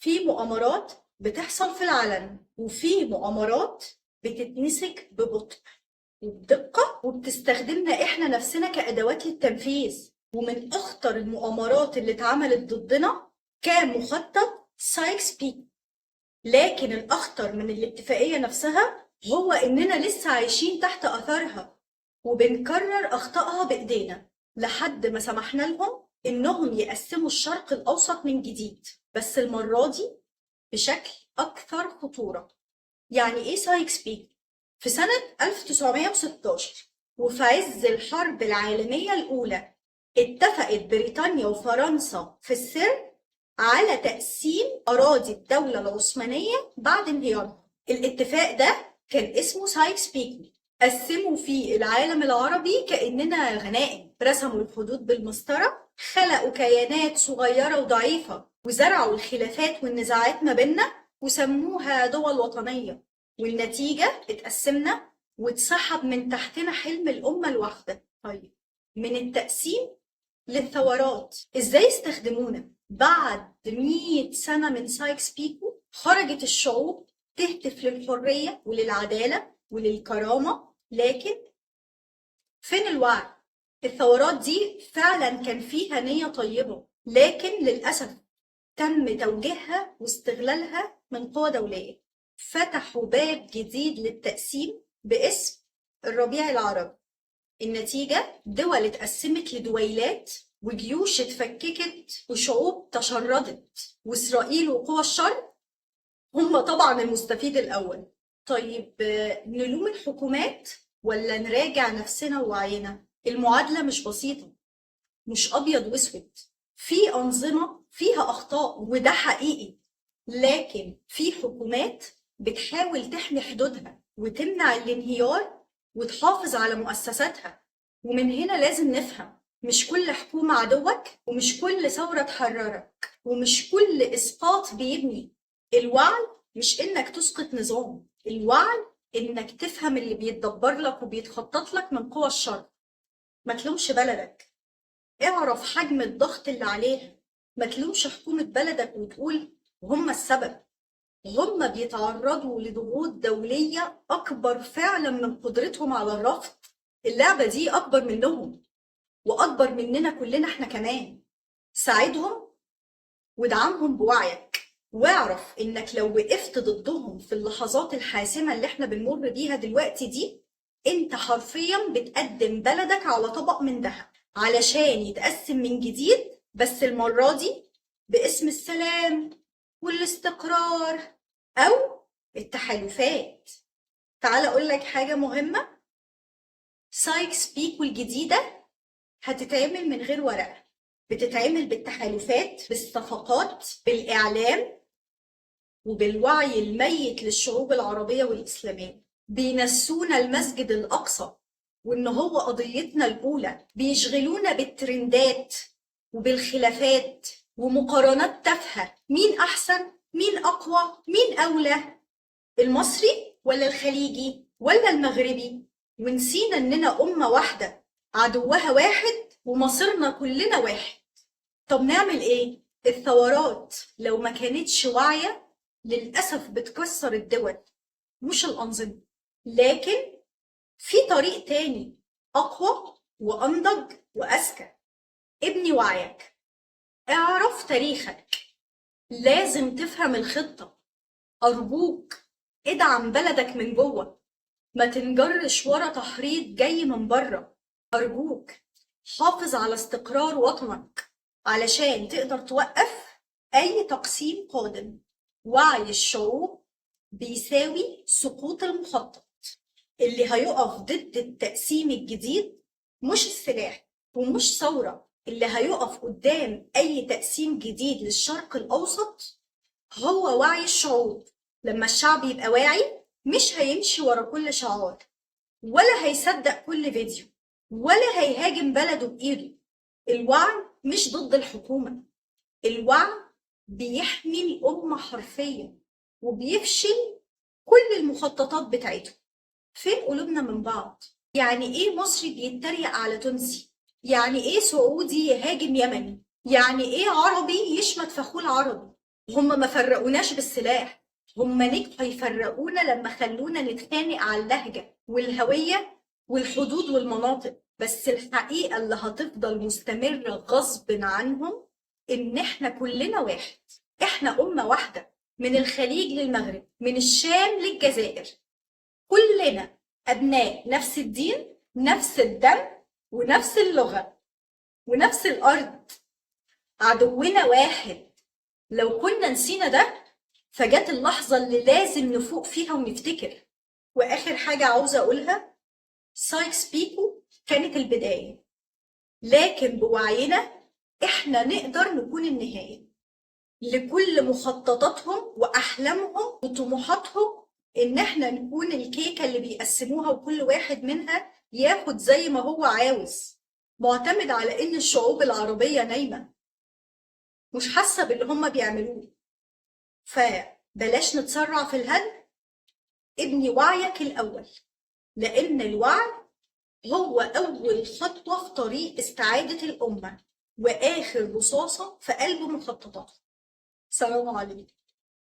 في مؤامرات بتحصل في العلن، وفي مؤامرات بتتمسك ببطء وبدقة وبتستخدمنا احنا نفسنا كأدوات للتنفيذ. ومن اخطر المؤامرات اللي اتعملت ضدنا كان مخطط سايكس بيكو. لكن الاخطر من الاتفاقية نفسها هو اننا لسه عايشين تحت اثرها وبنكرر اخطائها بايدينا لحد ما سمحنا لهم انهم يقسموا الشرق الاوسط من جديد، بس المرة دي بشكل اكثر خطورة. يعني ايه سايكس بيكو؟ في سنة 1916 وفي عز الحرب العالمية الأولى اتفقت بريطانيا وفرنسا في السر على تقسيم أراضي الدولة العثمانية بعد انهيارها. الاتفاق ده كان اسمه سايكس بيكو. قسموا فيه العالم العربي كأننا غنائم، رسموا الحدود بالمسطرة، خلقوا كيانات صغيرة وضعيفة وزرعوا الخلافات والنزاعات ما بيننا وسموها دول وطنية. والنتيجة اتقسمنا واتسحب من تحتنا حلم الأمة الواحدة. طيب، من التقسيم للثورات ازاي استخدمونا؟ بعد 100 سنة من سايكس بيكو خرجت الشعوب تهتف للحرية وللعدالة وللكرامة، لكن فين الوعي؟ الثورات دي فعلا كان فيها نية طيبة، لكن للأسف تم توجيهها واستغلالها من قوى دولية. فتحوا باب جديد للتقسيم باسم الربيع العربي. النتيجة دول اتقسمت لدويلات وجيوش اتفككت وشعوب تشردت، وإسرائيل وقوى الشر هم طبعا المستفيد الأول. طيب، نلوم الحكومات ولا نراجع نفسنا ووعينا؟ المعادلة مش بسيطة، مش أبيض وأسود. في أنظمة فيها أخطاء وده حقيقي، لكن في حكومات بتحاول تحمي حدودها وتمنع الانهيار وتحافظ على مؤسساتها. ومن هنا لازم نفهم، مش كل حكومة عدوك، ومش كل ثورة تحررك، ومش كل إسقاط بيبني. الوعي مش إنك تسقط نظام، الوعي إنك تفهم اللي بيتدبر لك وبيتخطط لك من قوى الشر. ما تلومش بلدك، اعرف حجم الضغط اللي عليها. ما تلومش حكومة بلدك وتقول هم السبب. هم بيتعرضوا لضغوط دولية أكبر فعلا من قدرتهم على الرفض. اللعبة دي أكبر منهم وأكبر مننا كلنا احنا كمان. ساعدهم ودعمهم بوعيك، واعرف إنك لو وقفت ضدهم في اللحظات الحاسمة اللي احنا بنمر بيها دلوقتي دي، انت حرفيا بتقدم بلدك على طبق من ذهب علشان يتقسم من جديد، بس المرة دي باسم السلام والاستقرار أو التحالفات. تعال أقول لك حاجة مهمة، سايكس بيكو الجديدة هتتعمل من غير ورقة، بتتعمل بالتحالفات، بالصفقات، بالإعلام، وبالوعي الميت للشعوب العربية والإسلامية. بينسونا المسجد الأقصى وإن هو قضيتنا الأولى، بيشغلونا بالترندات وبالخلافات ومقارنات تافهة. مين أحسن؟ مين أقوى؟ مين أولى؟ المصري ولا الخليجي ولا المغربي؟ ونسينا إننا أمة واحدة عدوها واحد ومصيرنا كلنا واحد. طب نعمل إيه؟ الثورات لو ما كانتش واعية للأسف بتكسر الدول مش الأنظمة. لكن في طريق تاني أقوى وأنضج وأذكى. ابني وعيك، اعرف تاريخك، لازم تفهم الخطة. أرجوك ادعم بلدك من جوه، ما تنجرش ورا تحريض جاي من بره. أرجوك حافظ على استقرار وطنك علشان تقدر توقف أي تقسيم قادم. وعي الشعوب بيساوي سقوط المخطط. اللي هيقف ضد التقسيم الجديد مش السلاح ومش ثورة، اللي هيقف قدام أي تقسيم جديد للشرق الأوسط هو وعي الشعوب. لما الشعب يبقى واعي مش هيمشي ورا كل شعار، ولا هيصدق كل فيديو، ولا هيهاجم بلده بإيده. الوعي مش ضد الحكومة، الوعي بيحمي الأمة حرفيا وبيفشل كل المخططات بتاعته. فين قلوبنا من بعض؟ يعني ايه مصري بيتريق على تونسي؟ يعني ايه سعودي يهاجم يمني؟ يعني ايه عربي يشمت فخول عربي؟ هم ما فرقوناش بالسلاح، هم نجحوا يفرقونا لما خلونا نتخانق على اللهجة والهوية والحدود والمناطق. بس الحقيقة اللي هتفضل مستمرة غصب عنهم إن إحنا كلنا واحد، إحنا أمة واحدة، من الخليج للمغرب، من الشام للجزائر، كلنا أبناء نفس الدين، نفس الدم، ونفس اللغة، ونفس الأرض. عدونا واحد. لو كنا نسينا ده فجت اللحظة اللي لازم نفوق فيها ونفتكر. وآخر حاجة عاوزة أقولها، سايكس بيكو كانت البداية، لكن بوعينا إحنا نقدر نكون النهاية لكل مخططاتهم وأحلامهم وطموحاتهم، إن إحنا نكون الكيكة اللي بيقسموها وكل واحد منها ياخد زي ما هو عاوز، معتمد على إن الشعوب العربية نايمة مش حاسة باللي هم بيعملوه. فبلاش نتسرع في الهدم، ابني وعيك الأول، لأن الوعي هو أول خطوة في طريق استعادة الأمة وآخر رصاصة في قلب مخططاتها. سلام عليكم.